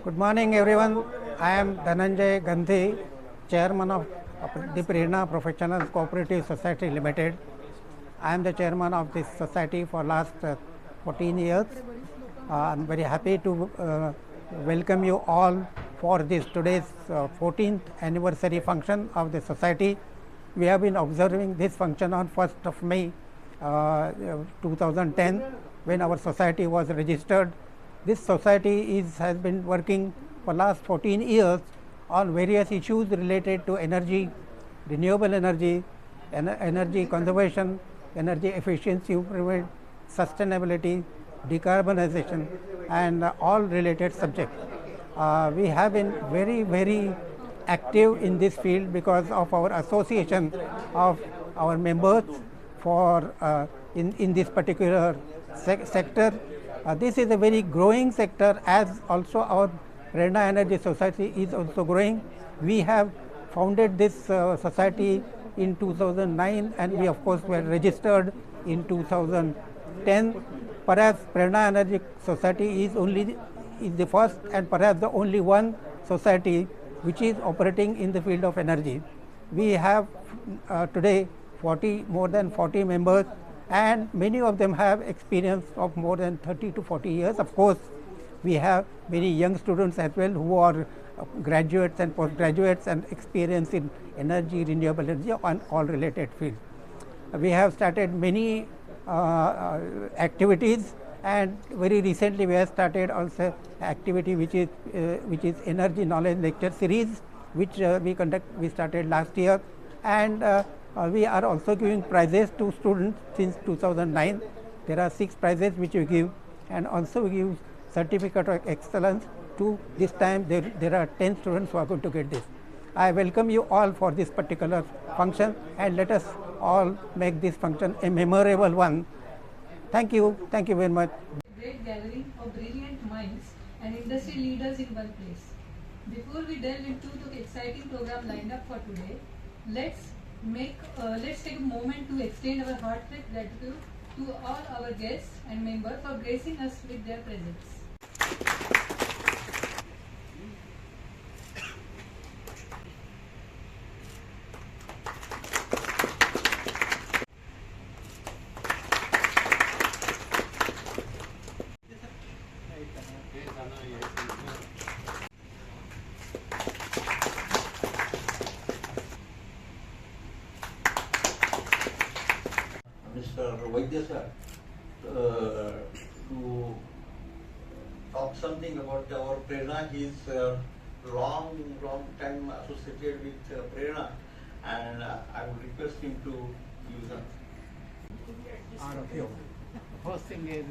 Good morning, everyone. I am Dhananjay Gandhi, Chairman of the Prerna Professional Cooperative Society Limited. I am the Chairman of this society for last 14 years. I am very happy to welcome you all for this today's 14th anniversary function of the society. We have been observing this function on 1st of May 2010 when our society was registered. This society has been working for last 14 years on various issues related to energy, renewable energy, energy conservation, energy efficiency improvement, sustainability, decarbonization, and all related subjects. We have been very active in this field because of our association of our members for in this particular sector. This is a very growing sector, as also our Prerna Energy Society is also growing. We have founded this society in 2009, and we of course were registered in 2010. Perhaps Prerna Energy Society is the first and perhaps the only one society which is operating in the field of energy. We have today more than 40 members, and many of them have experience of more than 30 to 40 years. Of course, we have many young students as well who are graduates and postgraduates and experience in energy, renewable energy, and all related fields. We have started many activities, and very recently we have started also activity which is energy knowledge lecture series, which we started last year, and we are also giving prizes to students since 2009. There are 6 prizes which we give, and also we give certificate of excellence to this time there are 10 students who are going to get this. I welcome you all for this particular function, and let us all make this function a memorable one. Thank you very much. Great gathering of brilliant minds and industry leaders in one place. Before we delve into the exciting program lined up for today, let's take a moment to extend our heartfelt gratitude to all our guests and members for gracing us with their presence. Mr. Vaidya sir, to talk something about our Prerna. He is long time associated with Prerna, and I would request him to use All of you. First thing is,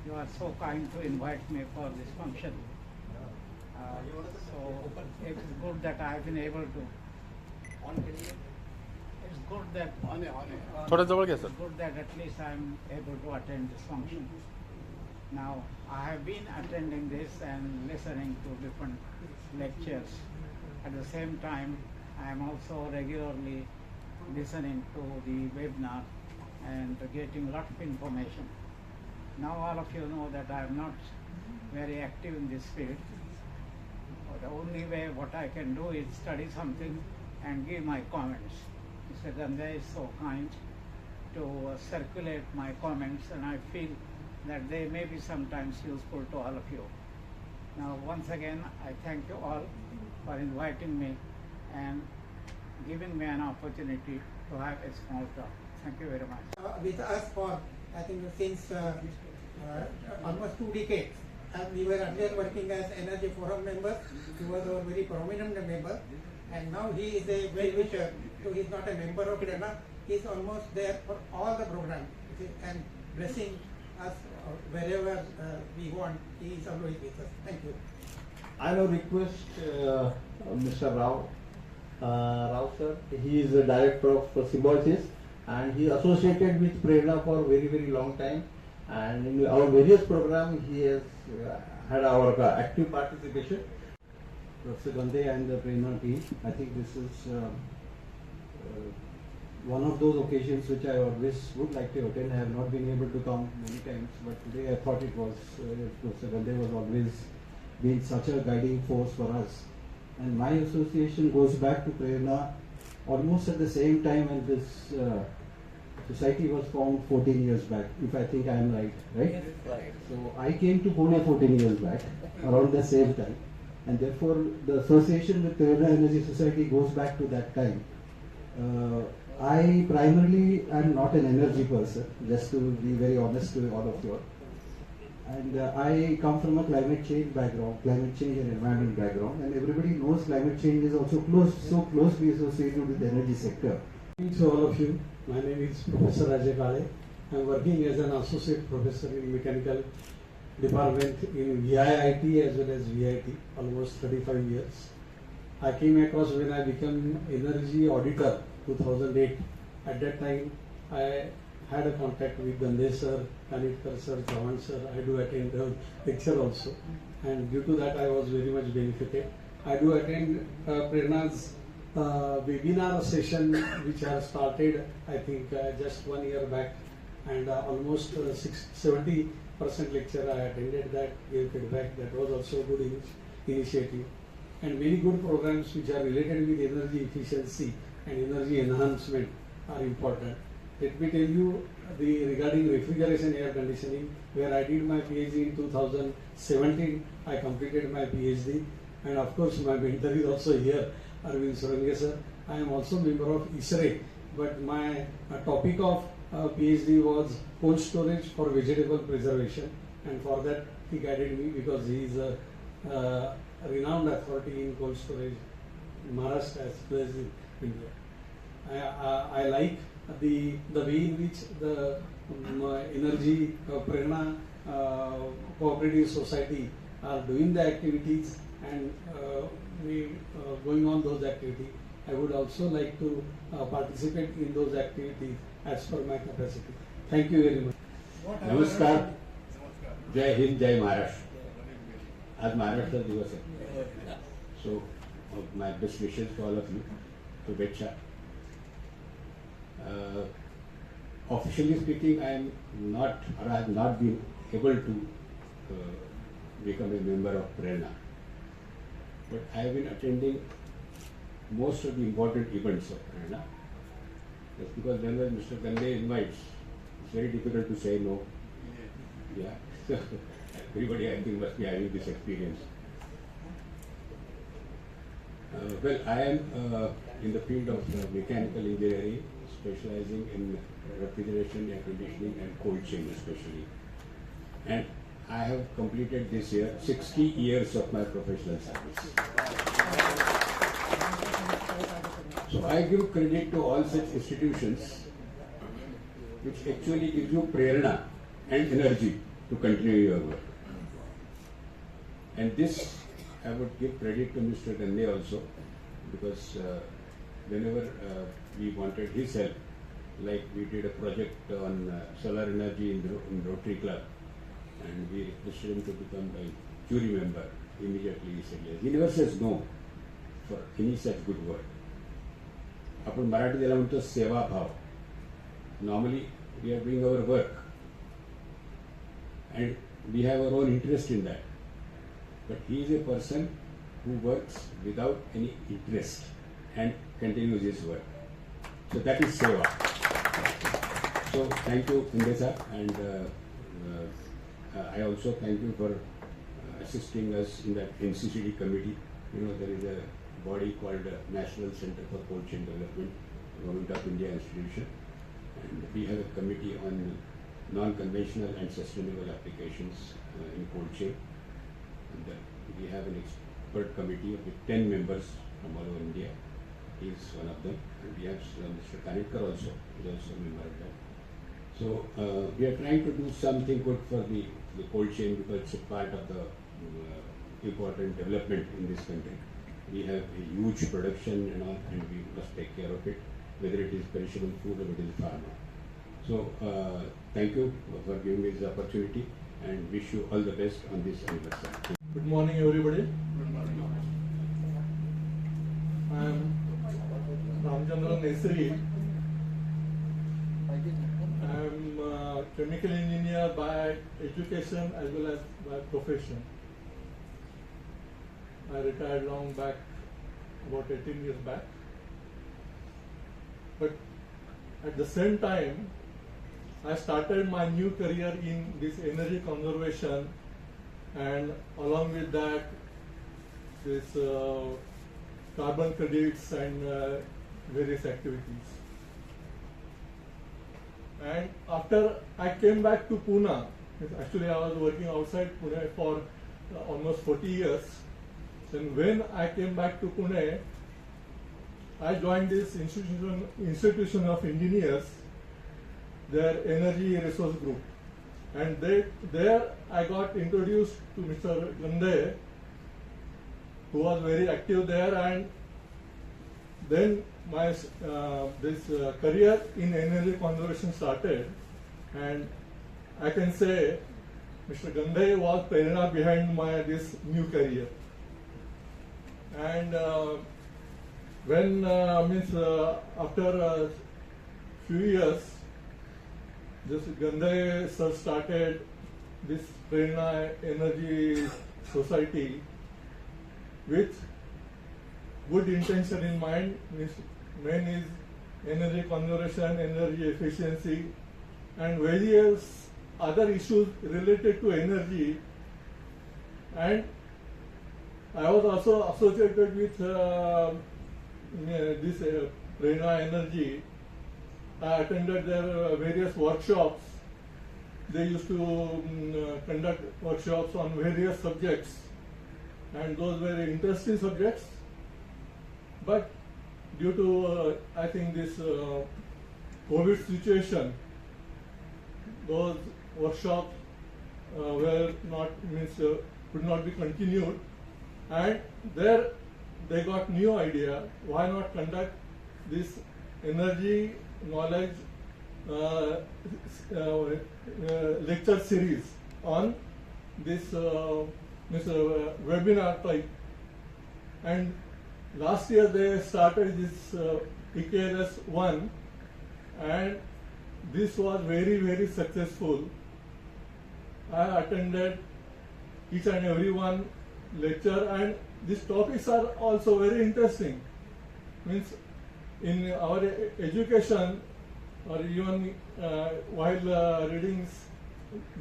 you are so kind to invite me for this function. So it's good that I have been able to. It's good that थोड़ा जवळ घ्या sir. it's good that at least I am able to attend this function. Now I have been attending this and listening to different lectures. At the same time, I am also regularly listening to the webinar and getting a lot of information. Now all of you know that I am not very active in this field. The only way what I can do is study something and give my comments. Mr. Gandhi is so kind to circulate my comments, and I feel that they may be sometimes useful to all of you. Now once again I thank you all for inviting me and giving me an opportunity to have a small talk. Thank you very much. With us for I think since almost 2 decades. And we were earlier working as Energy Forum members. He was a very prominent member, and now he is a well-wisher. So he is not a member of Prerna. He is almost there for all the programs and blessing us wherever we want. He is always with us. Thank you. I will request Mr. Rao sir. He is the director of Symbiosis, and he associated with Prerna for very long time. And in our various programs, he has had our active participation. Professor Gandhi and the Prerna team, I think this is one of those occasions which I always would like to attend. I have not been able to come many times, but today I thought it was, Professor Gandhi was always been such a guiding force for us. And my association goes back to Prerna almost at the same time when this society was formed 14 years back, if I think I am right, right? Yes, right. So I came to Pune 14 years back, around the same time, and therefore the association with Prerna Energy Society goes back to that time. I primarily am not an energy person, just to be very honest to all of you. And I come from a climate change background, climate change and environment background, and everybody knows climate change is also so closely associated with the energy sector. To all of you, my name is Professor Ajay Kale. I am working as an associate professor in mechanical department in VIIT as well as VIT, almost 35 years. I came across when I became energy auditor 2008. At that time, I had a contact with Gandhe sir, Kanitkar sir, Chavan sir. I do attend the lecture also, and due to that I was very much benefited. I do attend Prerna's webinar session which I started I think just 1 year back, and almost 70% lecture I attended that, gave feedback. That was also a good initiative, and many good programs which are related with energy efficiency and energy enhancement are important. Let me tell you regarding refrigeration air conditioning, where I did my PhD in 2017. I completed my PhD, and of course my mentor is also here, Arvind Surange sir. I am also member of ISRE, but my topic of PhD was cold storage for vegetable preservation, and for that he guided me because he is a renowned authority in cold storage in Maharashtra as well as in India. I like the way in which the energy Prerna cooperative society are doing the activities, and we going on those activities. I would also like to participate in those activities as per my capacity. Thank you very much. नमस्कार, जय हिंद, जय महाराष्ट्र. आज महाराष्ट्र दिवस आहे. So my best wishes to all of you. शुभेच्छा. Officially speaking, I am not, or I have not been able to become a member of Prerna, but I have been attending most of the important events of Prerna. That's because whenever Mr. Gandhe invites, it's very difficult to say no. Yeah, so everybody I think must be having this experience. Well, I am in the field of mechanical engineering, specializing in refrigeration, air conditioning, and cold chain especially. And I have completed this year 60 years of my professional service. So I give credit to all such institutions which actually give you prerna and energy to continue your work. And this I would give credit to Mr. Gandhe also, because whenever we wanted his help, like we did a project on solar energy in Rotary Club, and we requested him to become a jury member. Immediately he said yes. He never says no for any such good work. आपण मराठी त्याला म्हणतो सेवा भाव. Normally we are doing our work and we have our own interest in that. But he is a person who works without any interest and continues his work. So that is seva. So thank you, Indesa, and I also thank you for assisting us in that NCCD committee. You know, there is a body called National Center for Cold Chain Development, Government of India institution, and we have a committee on non-conventional and sustainable applications in cold chain. And we have an expert committee with 10 members from all over India. He is one of them, and we have Mr. Kanitkar also, who is also a member of that. So we are trying to do something good for the cold chain, because it's a part of the important development in this country. We have a huge production and all, and we must take care of it, whether it is perishable food or it is pharma. So thank you for giving me this opportunity, and wish you all the best on this anniversary. Good morning, everybody. I am Ramchandran Nesri. I am a chemical engineer by education as well as by profession. I retired long back, about 18 years back. But at the same time, I started my new career in this energy conservation, and along with that, this carbon credits and various activities. And after I came back to Pune, actually I was working outside Pune for almost 40 years. Then when I came back to Pune, I joined this institution of engineers, their energy resource group. And there I got introduced to Mr. Gandhe, who was very active there, and then my career in energy conservation started, and I can say Mr. Gandhe was prerana behind this new career. And when after a few years, this Gandhe sir started this Prerana Energy Society with good intention in mind. Main is energy conservation, energy efficiency, and various other issues related to energy. And I was also associated with this Prerana Energy. I attended their various workshops. They used to conduct workshops on various subjects, and those were interesting subjects. But due to I think this COVID situation, those workshops were not could not be continued, and there they got new idea. Why not conduct this energy knowledge lecture series on this webinar type? And last year they started this EKLS 1, and this was very successful. I attended each and every one lecture, and these topics are also very interesting. Means in our education, or even while readings,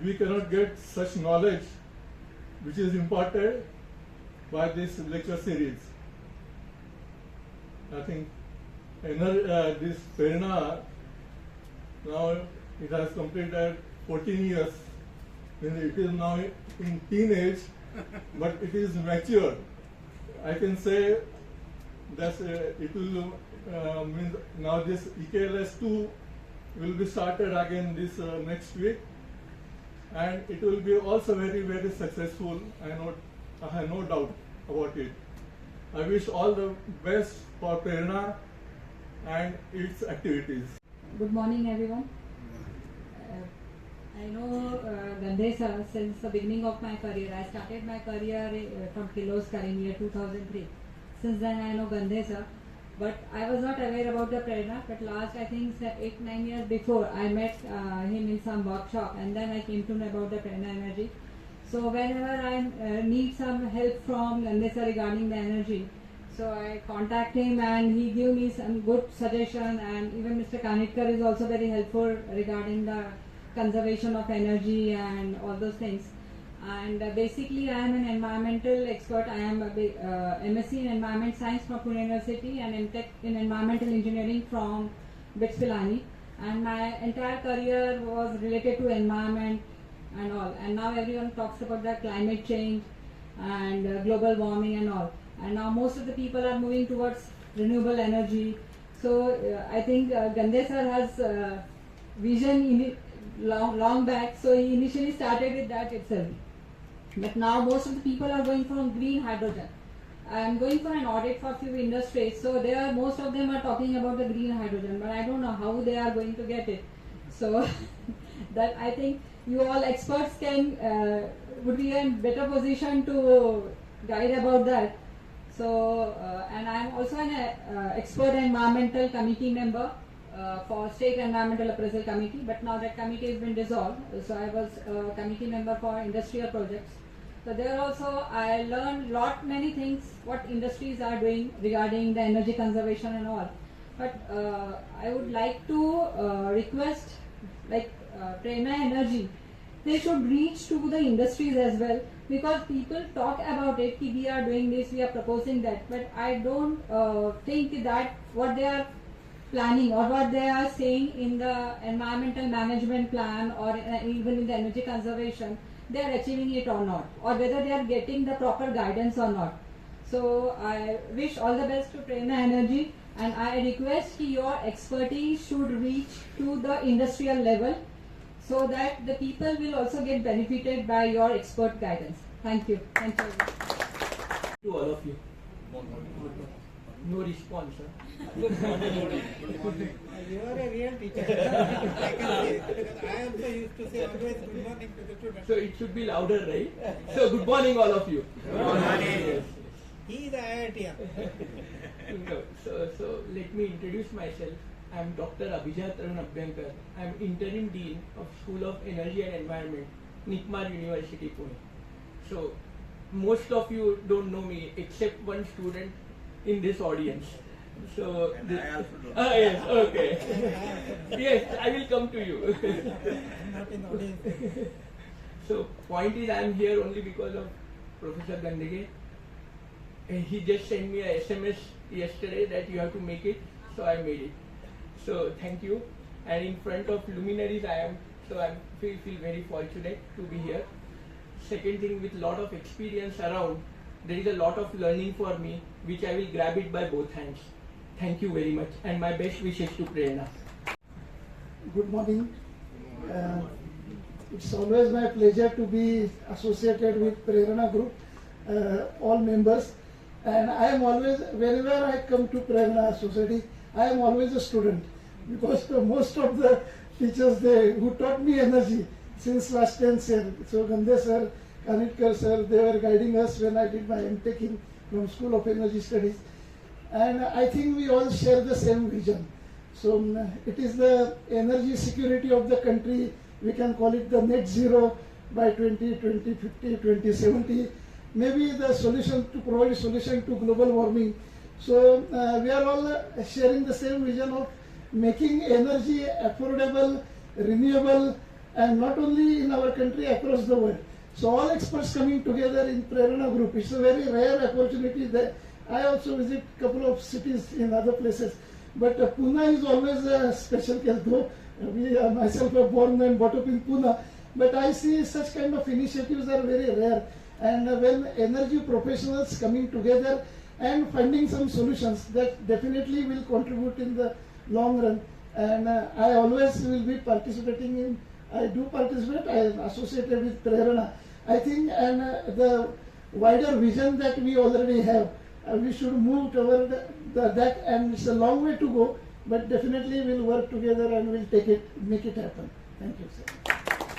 we cannot get such knowledge which is imparted by this lecture series. I think this Prerana, now it has completed 14 years. It is now in teenage, but it is matured. I can say that it will means now this EKLS 2 will be started again this next week, and it will be also very successful. I have no doubt about it. I wish all the best for Prerana and its activities. Good morning, everyone. I know Gandhe sir since the beginning of my career. I started my career from Kirloskar in year 2003. Since then I know Gandhe sir, but I was not aware about the Prerana. But last I think 8-9 years before I met him in some workshop, and then I came to know about the Prerana Energy. So whenever I need some help from Gandhe sir regarding the energy, so I contact him and he give me some good suggestion, and even Mr. Kanitkar is also very helpful regarding the conservation of energy and all those things. And basically I am an environmental expert. I am a MSc in Environment Science from Pune University and MTech in Environmental Engineering from BITS Pilani. And my entire career was related to environment and all. And now everyone talks about the climate change and global warming and all. And now most of the people are moving towards renewable energy. So I think Gandhe sir has vision long back. So he initially started with that itself. But now most of the people are going for green hydrogen. I am going for an audit for a few industries. So most of them are talking about the green hydrogen, but I don't know how they are going to get it. So that I think you all experts would be in better position to guide about that. So and I am also an expert environmental committee member for State Environmental Appraisal Committee, but now that committee has been dissolved. So I was a committee member for industrial projects. So there also I learned many things what industries are doing regarding the energy conservation and all. But I would like to request like Prerna Energy, they should reach to the industries as well, because people talk about it, ki we are doing this, we are proposing that, but I don't think that what they are planning or what they are saying in the environmental management plan or even in the energy conservation, they are achieving it or not, or whether they are getting the proper guidance or not. So I wish all the best to Prerna Energy, and I request ki your expertise should reach to the industrial level, so that the people will also get benefited by your expert guidance. Thank you. Thank you. To all of you. No response, sir. You are a real teacher. I can say, because I also used to say always good morning to the students. So it should be louder, right? So good morning, all of you. Good morning. Yes. He is a IITian. No, so let me introduce myself. I am Dr. Abhijat Tarun Abhyankar. I am Interim Dean of School of Energy and Environment, Nikmar University, Pune. So most of you don't know me except one student in this audience. So I also don't. Yes, okay. Yes, I will come to you. Not in the audience. So point is, I am here only because of Professor Gandhige. He just sent me a SMS yesterday that you have to make it, so I made it. So thank you. And in front of luminaries I am, so I feel very fortunate to be here. Second thing, with lot of experience around, there is a lot of learning for me, which I will grab it by both hands. Thank you very much, and my best wishes to Prerna. Good morning. It's always my pleasure to be associated with Prerna Group, all members. And I am always, whenever I come to Prerna Society, I am always a student, because most of the teachers who taught me energy since last 10th year, so Gandhe sir, Kanitkar sir, they were guiding us when I did my M.Tech from School of Energy Studies. And I think we all share the same vision. So it is the energy security of the country. We can call it the net zero by 2050, 2070. Maybe the solution to provide a solution to global warming. So we are all sharing the same vision of making energy affordable, renewable, and not only in our country, across the world. So all experts coming together in Prerna Group. It's a very rare opportunity. That I also visit a couple of cities in other places, but Pune is always a special case. Though we myself are born and brought up in Pune, but I see such kind of initiatives are very rare. And when energy professionals coming together and finding some solutions, that definitely will contribute in the long run. And I always will be participating in. I do participate. I am associated with Prerna. I think, and the wider vision that we already have, we should move toward that, and it's a long way to go, but definitely we'll work together and we'll make it happen. Thank you, sir.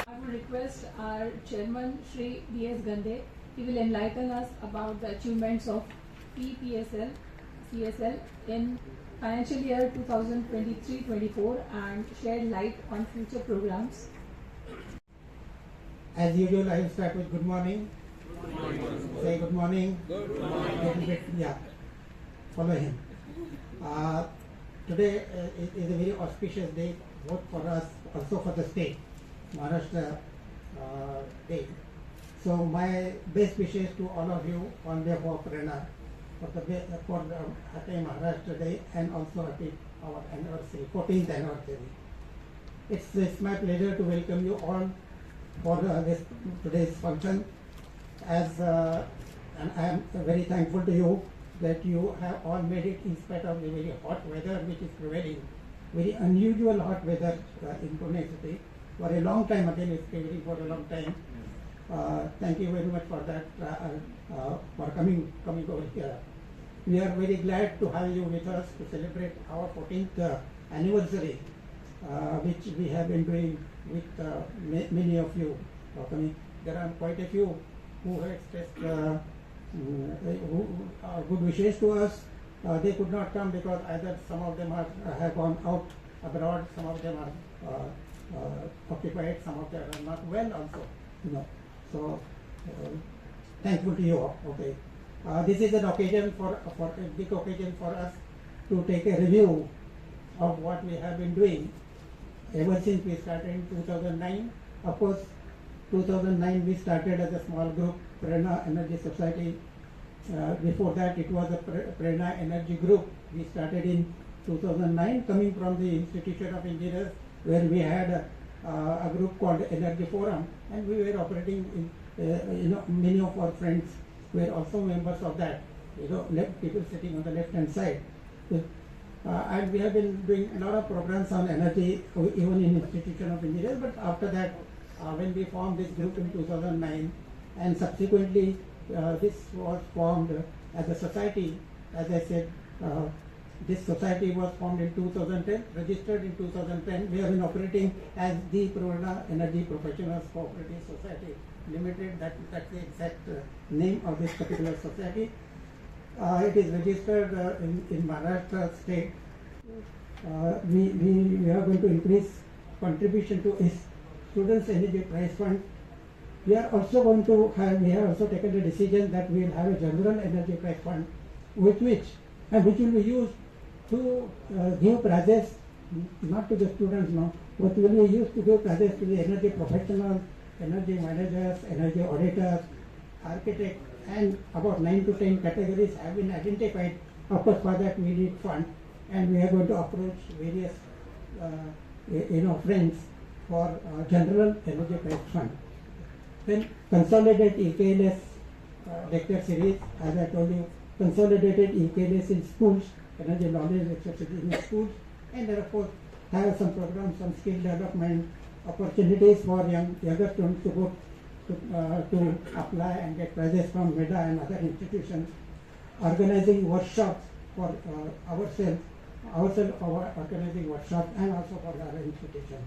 I would request our chairman, Shri D.S. Gandhe. He will enlighten us about the achievements of PPSL, CSL in financial year 2023-24 and shed light on future programs. As usual, I will start with good morning. Good morning. Say good morning. Good morning. Yeah, follow him. Today is a very auspicious day, both for us, also for the state, Maharashtra Day. So my best wishes to all of you on behalf of Prerna for the Happy Maharashtra Day, and also happy our anniversary, 14th anniversary. It's my pleasure to welcome you all for today's function. And I am very thankful to you that you have all made it in spite of the very hot weather which is prevailing, very unusual hot weather in Pune city. For a long time, again it's prevailing for a long time. Thank you very much for that, for coming over here. We are very glad to have you with us to celebrate our 14th anniversary, which we have been doing with many of you. There are quite a few who have expressed good wishes to us. They could not come because either some of them have gone out abroad, some of them are occupied, some of them are not well also. So thankful to you all. Okay. This is an occasion for a big occasion for us to take a review of what we have been doing ever since we started in 2009. Of course, 2009 we started as a small group, Prerna Energy Society. Before that it was a Prerna Energy Group. We started in 2009 coming from the Institution of Engineers, where we had a group called Energy Forum, and we were operating in, many of our friends were also members of that, people sitting on the left hand side. And we have been doing a lot of programs on energy even in Institution of Engineers, but after that when we formed this group in 2009 and subsequently this was formed as a society, as I said, this society was formed in 2010, registered in 2010. We have been operating as the Prerna Energy Professionals Cooperative Society Limited. That's the exact name of this particular society. It is registered in Maharashtra state. We are going to increase contribution to its Students Energy Prize Fund. We are also going to have, we have also taken the decision that we will have a general energy prize fund, which will be used to give prizes, not to the students now, but will be used to give prizes to the energy professionals, energy managers, energy auditors, architects, and about 9 to 10 categories have been identified. Of course, for that we need fund, and we are going to approach various friends for general energy prize fund. Then consolidated EKLS lecture series, as I told you, consolidated EKLS in schools, energy knowledge lecture series in schools, and therefore have some programs on skill development, opportunities for younger students to go to apply and get prizes from MEDA and other institutions, organizing workshops for ourselves organizing workshops and also for other institutions.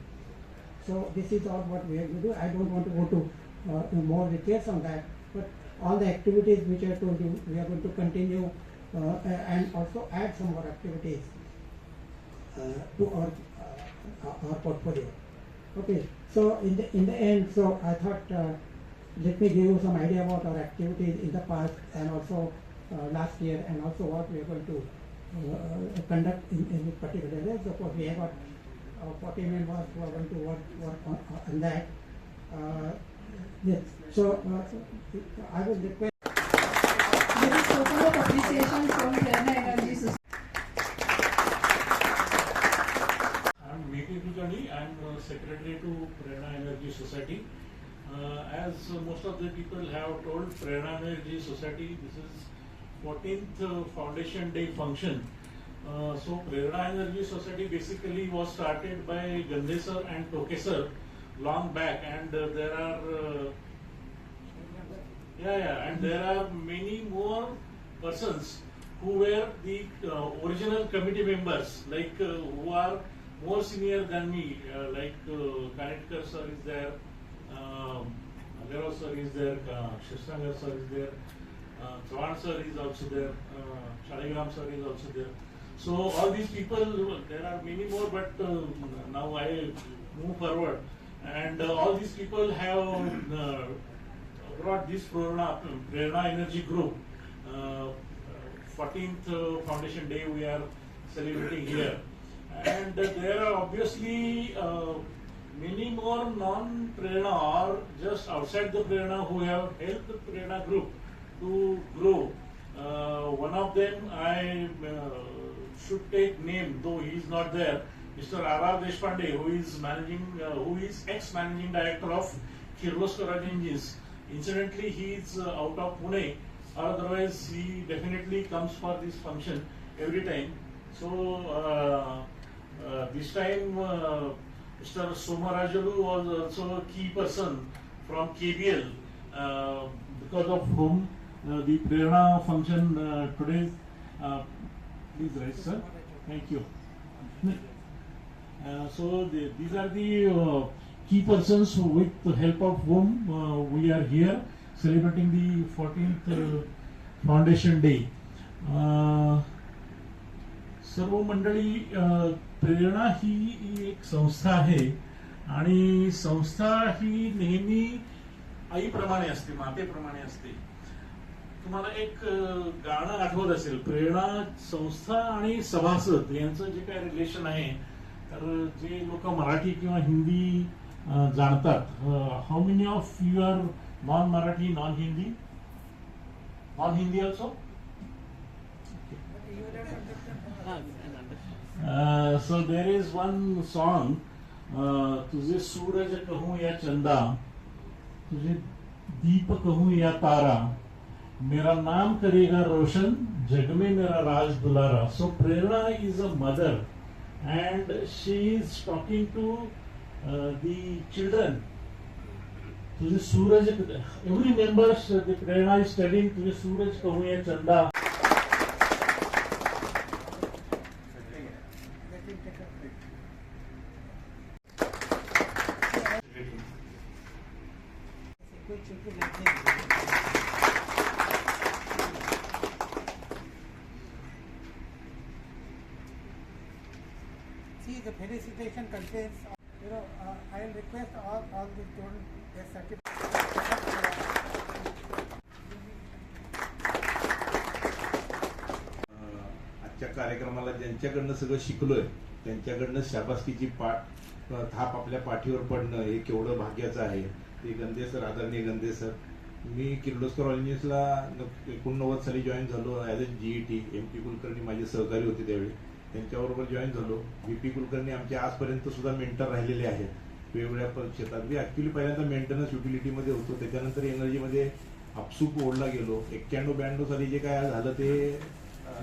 So this is all what we have to do. I don't want to go to more details on that, but all the activities which I told you, we are going to continue and also add some more activities to our portfolio. Okay, so in the end, so I thought let me give you some idea about our activities in the past and also last year, and also what we are going to conduct in this particular area. So of course we have got 40 members who are going to work on that. Yes. So I would request. There is total of appreciation from Prerna Energy Society. I am Meki Kulkarni. I am secretary to Prerna Energy Society. As most of the people have told, Prerna Energy Society, this is 14th Foundation Day function. So Prerna Energy Society basically was started by Gandhe sir and Toke sir long back, and there are and there are many more persons who were the original committee members, like who are more senior than me, like Kanetkar sir is there, Agaro sir is there, Shishnagar sir is there, Chavan sir is also there, Shaligram sir is also there. So all these people, there are many more, but now I move forward, and all these people have brought this Prerna Energy Group. 14th Foundation Day we are celebrating here, and there are obviously many more non-Prerna or just outside the Prerna who have helped the Prerna Group to grow. One of them I should take name, though he is not there, Mr. R.R. Deshpande, who is ex-managing director of Kirloskar Engines. Incidentally, he is out of Pune. Otherwise, he definitely comes for this function every time. So this time, Mr. Somarajalu was also a key person from KBL, because of whom the Prerna function today. Please rise, sir. Thank you. So these are the key persons with the help of whom we are here celebrating the 14th Foundation Day. सर्व मंडळी, प्रेरणा ही एक संस्था आहे आणि संस्था ही नेहमी आईप्रमाणे असते, मातेप्रमाणे असते. तुम्हाला एक गाणं आठवत असेल, प्रेरणा संस्था आणि सभासद यांचं जे काय रिलेशन आहे, तर जे लोक मराठी किंवा हिंदी जाणतात, how many of you are non Marathi, non Hindi, non Hindi also? So there is one song, तुझे सूरज कहूँ या चंदा, तुझे दीप कहूँ या तारा, मेरा नाम करेगा रोशन, जग में मेरा राज दुलारा. So Prerna is a mother and she is talking to the children. तुझे सूरज, every member, the Prerna is telling तुझे सूरज कहूँ या चंदा. See, the felicitation contains, I will request all the students get certificate. आजच्या कार्यक्रमाला ज्यांच्याकडनं सगळं शिकलोय त्यांच्याकडनं शाबासकीची थाप आपल्या पाठीवर पडणं हे केवढं भाग्याचं आहे. ते गंदे सर, आदरणीय गंदे सर. मी किर्लोस्कर ऑलिम्पिक्सला 89 साली जॉईन झालो as a GET. MP Kulkarni माझे सहकारी होते त्यावेळी, त्यांच्याबरोबर जॉईन झालो. VP कुलकर्णी आमचे आजपर्यंत सुद्धा मेंटर राहिलेले आहेत वेगवेगळ्या क्षेत्रात. मी ऍक्च्युली पहिल्यांदा मेंटेनन्स युटिलिटीमध्ये होतो, त्याच्यानंतर एनर्जीमध्ये आपसूक ओढला गेलो. 91-92 साली जे काय झालं ते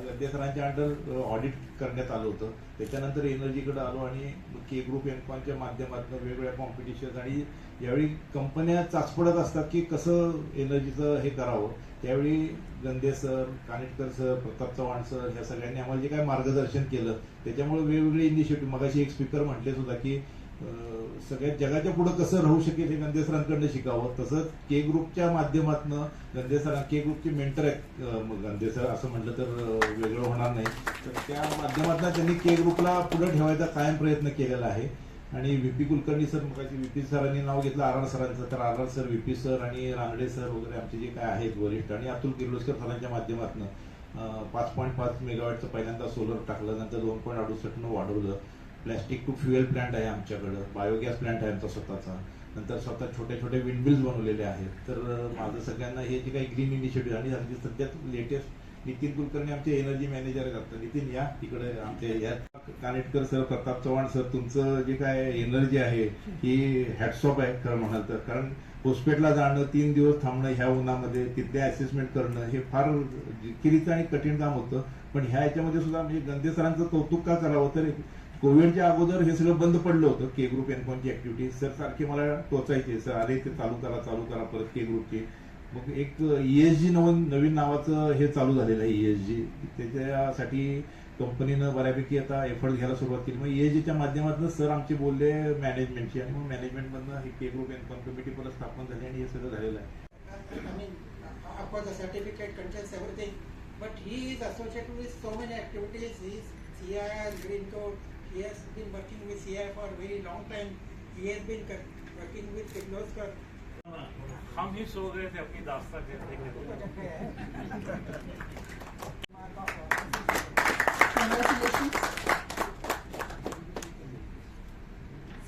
गद्दे सरांच्या अंडर ऑडिट करण्यात आलं होतं. त्याच्यानंतर एनर्जीकडे आलो आणि के ग्रुप एनकॉनच्या माध्यमातून वेगवेगळ्या कॉम्पिटिशन, आणि यावेळी कंपन्या चाचपडत असतात की कसं एनर्जीचं हे करावं. त्यावेळी गंदे sir, Kanetkar sir, Pratap Chavan sir ह्या सगळ्यांनी आम्हाला जे काय मार्गदर्शन केलं, त्याच्यामुळे वेगवेगळे इनिशिएटिव्ह, मगाशी एक स्पीकर म्हटले सुद्धा की सगळ्या जगाच्या पुढे कसं राहू शकेल हे गंदे सरांकडनं शिकावं. तसंच के ग्रुपच्या माध्यमातून गंदे सर, के ग्रुपचे मेंटर आहेत गंदे सर, असं म्हटलं तर वेगळं होणार नाही. तर त्या माध्यमातून त्यांनी के ग्रुपला पुढे ठेवायचा कायम प्रयत्न केलेला आहे. आणि VP कुलकर्णी सर, मगाशी VP सरांनी नाव घेतलं RR सरांचं, तर RR सर, VP सर आणि रानडे सर वगैरे आमचे जे काय आहेत वरिष्ठ, आणि अतुल किर्लोस्कर सरांच्या माध्यमातून 5.5 मेगावॅटचं पहिल्यांदा सोलर टाकलं, नंतर 2.68 वाढवलं. प्लॅस्टिक टू फ्युएल प्लांट आहे आमच्याकडं, बायोगॅस प्लांट आहे आमचा स्वतःचा, नंतर स्वतः छोटे छोटे विंडमिल्स बनवलेले आहेत. तर माझं सगळ्यांना हे जे काही ग्रीन इनिशिएटिव्ह, आणि सध्या लेटेस्ट नितीन कुलकर्णी आमचे एनर्जी मॅनेजर आहेत. नितीन या तिकडे आमचे या. कानेटकर सर, प्रताप चव्हाण सर, तुमचं जे काय एनर्जी आहे ही हॅट्सऑफ आहे खरं म्हणाल तर. कारण होस्पिटलला जाणं, 3 दिवस थांबणं ह्या उन्हामध्ये, तिथले असेसमेंट करणं हे फार जिकिरीचं आणि कठीण काम होतं. पण ह्या ह्याच्यामध्ये सुद्धा म्हणजे गंदे सरांचं कौतुक का करावं, तर कोविडच्या अगोदर हे सगळं बंद पडलं होतं के ग्रुप एनकॉनची ऍक्टिव्हिटी. सर सारखे मला टोचायचे, सर अरे ते चालू करा परत के ग्रुपची. मग एक ESG नवीन नावाचं हे चालू झालेलं आहे ESG. त्याच्यासाठी कंपनीनं बऱ्यापैकी आता एफर्ट घ्यायला सुरुवात केली. मग ESGच्या माध्यमातून सर आमचे बोलले मॅनेजमेंटची, आणि मग मॅनेजमेंटमधनं ही के ग्रुप एनकॉन कमिटी परत स्थापन झाली आणि हे सगळं झालेलं आहे. Of course, the certificate contains everything, but he is associated with so many activities. He is CII, Green Code. He has been working with CII for a very long time. He has been working with Kirloskar. हम ही सो गए थे अपनी दास्तां कहने को.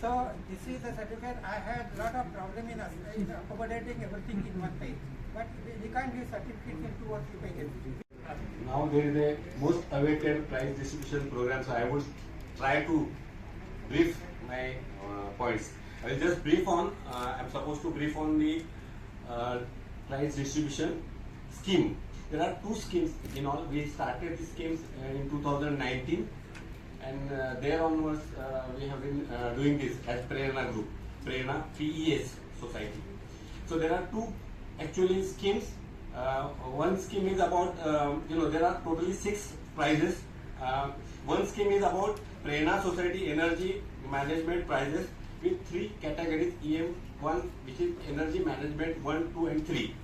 So this is the certificate. I had lot of problem in accommodating everything in one page, but we can't give certificates in 2 or 3 pages. Now there is a most awaited prize distribution program, so I would try to brief my points. I will just brief on, I'm supposed to brief on the prize distribution scheme. There are 2 schemes in all. We started the schemes in 2019, and there onwards we have been doing this as Prerna Group, Prerna PES Society. So there are 2 actually schemes. One scheme is about, there are totally 6 prizes. One scheme is about Prerna Society Energy Management Prizes with 3 categories, EM1, which is Energy Management 1, 2 and 3.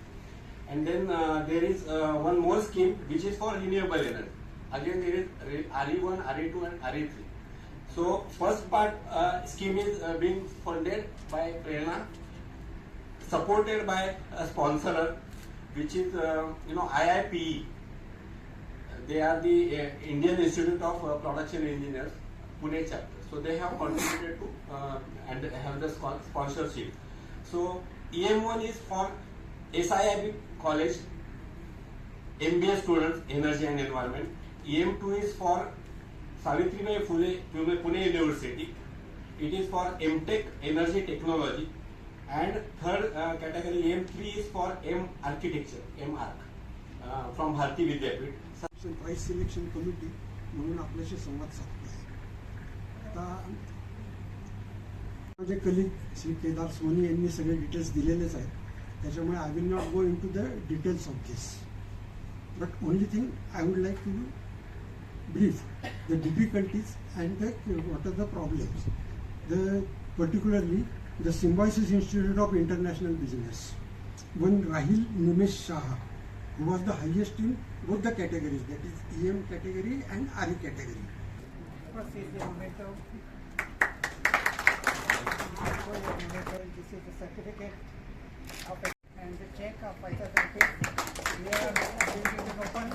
And then there is one more scheme which is for renewable energy. Again there is RE1, RE2 and RE3. So first part scheme is being funded by Prerna, supported by a sponsorer. which is IIPE. They are the Indian Institute of Production Engineers, Pune chapter. So they have contributed to and have the sponsorship. So EM1 is for SIIB College, MBA students, Energy and Environment. EM2 is for Savitribai Phule, Pune University. It is for MTech, Energy Technology. And third category, EM3 is for M Architecture, M-Arch, from Bharati Vidyapit. Price selection committee म्हणून आपल्याशी संवाद साधतो आहे. आता माझे colleague Shri Kedar Soni यांनी सगळे details दिलेलेच आहेत, त्याच्यामुळे I will not go into the details of this, but only thing I would like to brief the difficulties and what are the problems. Particularly the Symbiosis Institute of International Business. One Rahil Nimesh Shah, who was the highest in both the categories, that is EM category and RE category. This is the certificate of and the check of Paisa Certificate. We are going to open.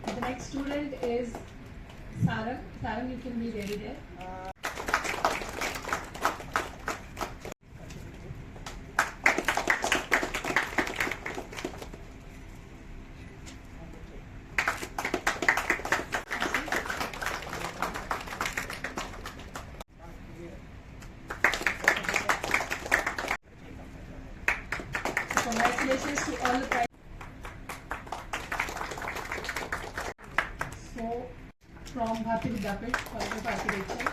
The next student is Sarang. Sarang, you can be ready there. So congratulations to all the prizes. So, from Bharati Vidyapit, College of Architecture.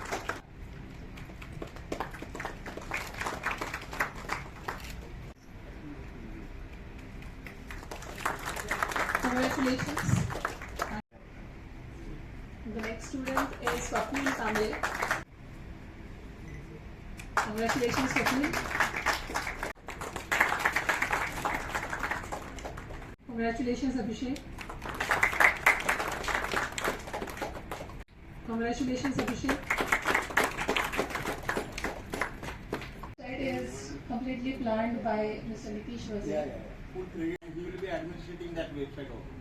Congratulations. The next student is Swapnil Kamble. Congratulations, Swapnil. Congratulations, Abhishek. Congratulations, Abhishek. That is completely planned by Mr. Nitish Wazir. He will be administrating that website also.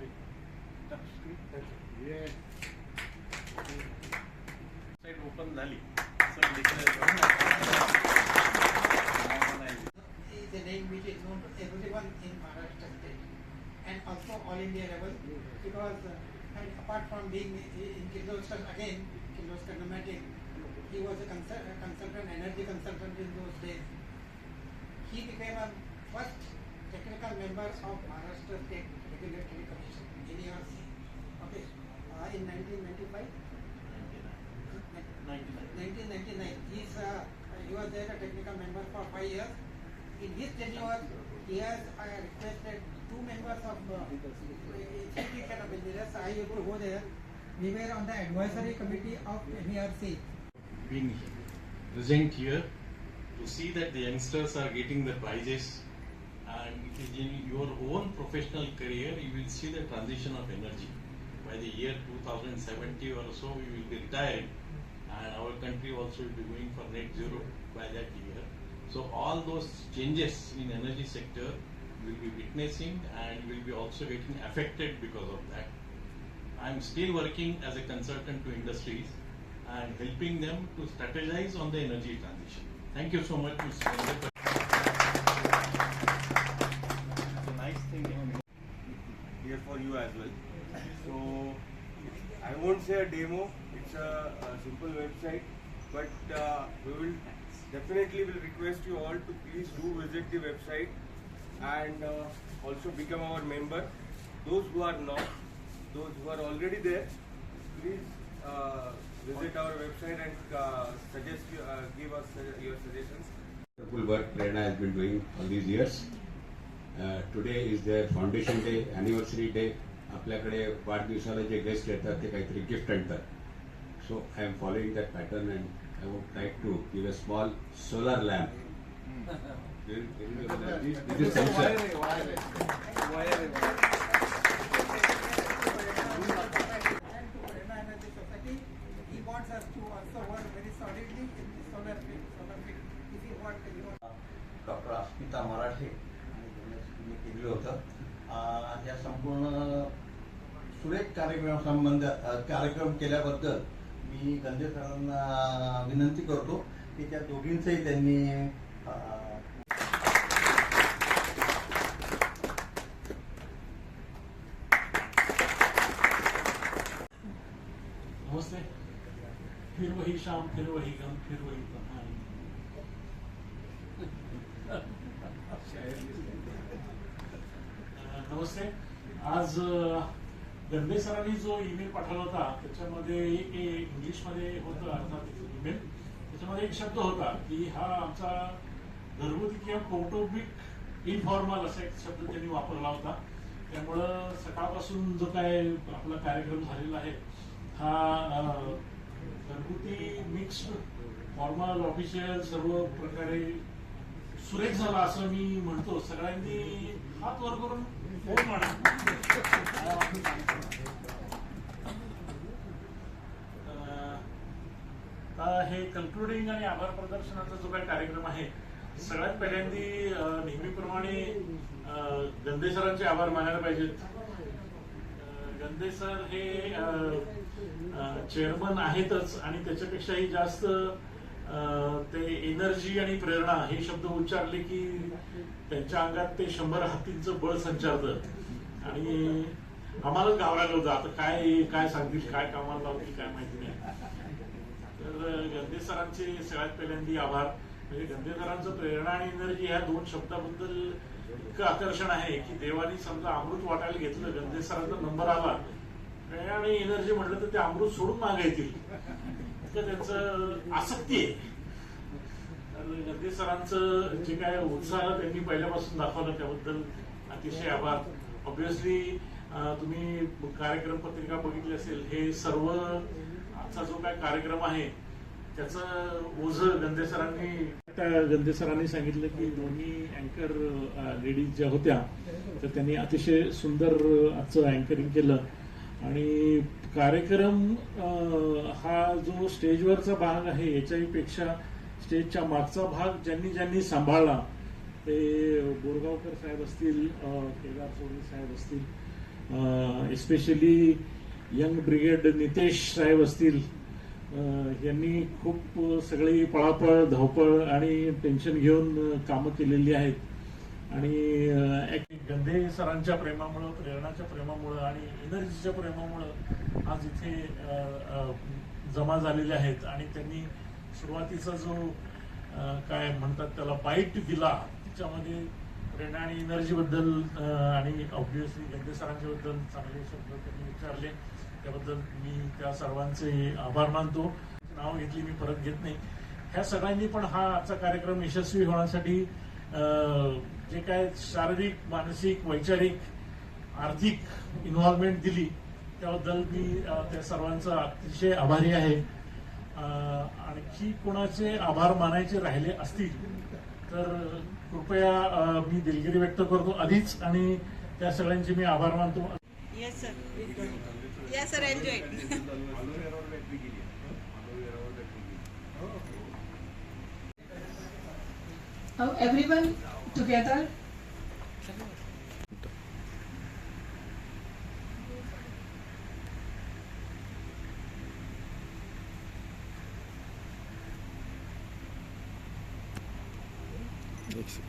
Website open झाली. Is a name which is known to everyone in Maharashtra state and also all India level, because and apart from being in Kirloskar again, Kirloskar Pneumatic, he was a consultant, energy consultant in those days. He became a first technical member of Maharashtra State Regulatory Commission, NERC, okay, in 1995. 1999. He was there a technical member for 5 years. In his tenure, he has requested 2 members of Institution of Engineers. I used to go there. We were on the advisory committee of NERC. Being present here to see that the youngsters are getting the prizes, and in your own professional career, you will see the transition of energy. By the year 2070 or so, we will be retiring, and our country also will be going for net zero by that year. So all those changes in energy sector will be witnessing and will be also getting affected because of that. I am still working as a consultant to industries and helping them to strategize on the energy transition. Thank you so much, Mr. Sanjay. It's a nice thing here for you as well. So I won't say a demo, it's a simple website, but we will definitely request you all to please do visit the website and also become our member. Those who are not, those who are already there, please visit our website and give us your suggestions. Wonderful work Prerna has been doing all these years. Today is their foundation day, anniversary day. आपल्याकडे वाढदिवसाला जे guest येतात ते काहीतरी gift आणतात. So I am following that pattern, and I would like to give a small solar lamp. This is sunshine. He wants us to also work very solidly in the solar field. If you want, doctor Asmita Marathe आणि त्यांनी केलेलं होतं. या संपूर्ण सुरेख कार्यक्रम केल्याबद्दल मी गंधे सरांना विनंती करतो की त्या दोघींचंही त्यांनी नमस्ते. फिर वही शाम, फिर वही गम, फिर वही कहानी. नमस्ते. आज गंधे सरांनी जो ईमेल पाठवला होता त्याच्यामध्ये इंग्लिशमध्ये होतं अर्थात ईमेल. त्याच्यामध्ये एक शब्द होता की हा आमचा घरगुती किंवा कौटुंबिक इनफॉर्मल असा एक शब्द त्यांनी वापरला होता. त्यामुळं सकाळपासून जो काय आपला कार्यक्रम झालेला आहे हा घरगुती मिक्स्ड फॉर्मल ऑफिशियल सर्व प्रकारे सुरेख झाला असं मी म्हणतो. सगळ्यांनी हात वर करून फोन म्हणा. हे कन्क्लुडिंग आणि आभार प्रदर्शनाचा जो काही कार्यक्रम आहे सगळ्यात पहिल्यांदी नेहमीप्रमाणे गंधे सरांचे आभार मानायला पाहिजेत. गंधे सर हे चेअरमन आहेतच आणि त्याच्यापेक्षाही जास्त ते एनर्जी आणि प्रेरणा हे शब्द उच्चारले की त्यांच्या अंगात ते 100 हत्तींचं बळ संचारतं आणि आम्हाला गावरायला होतं आता काय सांगतील, काय कामाला लावतील काय माहिती नाही. तर गंधे सरांचे सगळ्यात पहिल्यांदी आभार. म्हणजे गंधे सरांचं प्रेरणा आणि एनर्जी ह्या 2 शब्दाबद्दल इतकं आकर्षण आहे की देवानी समजा अमृत वाटायला घेतलं, गंधे सरांचा नंबर आला, प्रेरणा आणि एनर्जी म्हटलं तर ते अमृत सोडून मागायतील इतकं त्यांचं आसक्ती आहे. तर गंधे सरांचं जे काय उत्साह त्यांनी पहिल्यापासून दाखवलं त्याबद्दल अतिशय आभार. ऑब्व्हियसली तुम्ही कार्यक्रम पत्रिका बघितली असेल. हे सर्व आजचा जो काय कार्यक्रम आहे त्याचं ओझं गंधे सरांनी गंधे सरांनी सांगितलं की दोन्ही अँकर लेडीज ज्या होत्या तर त्यांनी अतिशय सुंदर आजचं अँकरिंग केलं आणि कार्यक्रम हा जो स्टेजवरचा भाग आहे याच्यापेक्षा स्टेजच्या मागचा भाग ज्यांनी सांभाळला ते बोरगावकर साहेब असतील, केदार सोनी साहेब असतील, एस्पेशली यंग ब्रिगेड नितेश साहेब असतील, यांनी खूप सगळी पळापळ धावपळ आणि टेन्शन घेऊन कामं केलेली आहेत. आणि गंधे सरांच्या प्रेमामुळं, प्रेरणाच्या प्रेमामुळं आणि एनर्जीच्या प्रेमामुळं आज इथे जमा झालेले आहेत आणि त्यांनी सुरुवातीचा जो काय म्हणतात त्याला बाईट दिला त्याच्यामध्ये प्रेरणा आणि एनर्जीबद्दल आणि ऑब्व्हियसली गंधे सरांच्या बद्दल चांगले शब्द त्यांनी विचारले त्याबद्दल मी त्या सर्वांचे आभार मानतो. नाव घेतली मी परत घेत नाही. ह्या सगळ्यांनी पण हा आजचा कार्यक्रम यशस्वी होण्यासाठी जे काय शारीरिक, मानसिक, वैचारिक, आर्थिक इन्व्हॉल्वमेंट दिली त्याबद्दल मी त्या सर्वांचा अतिशय आभारी आहे. आणखी कोणाचे आभार मानायचे राहिले असतील तर कृपया मी दिलगिरी व्यक्त करतो आधीच आणि त्या सगळ्यांचे मी आभार मानतो. Yes sir. Yes sir, I'll do it. Now everyone together. Next.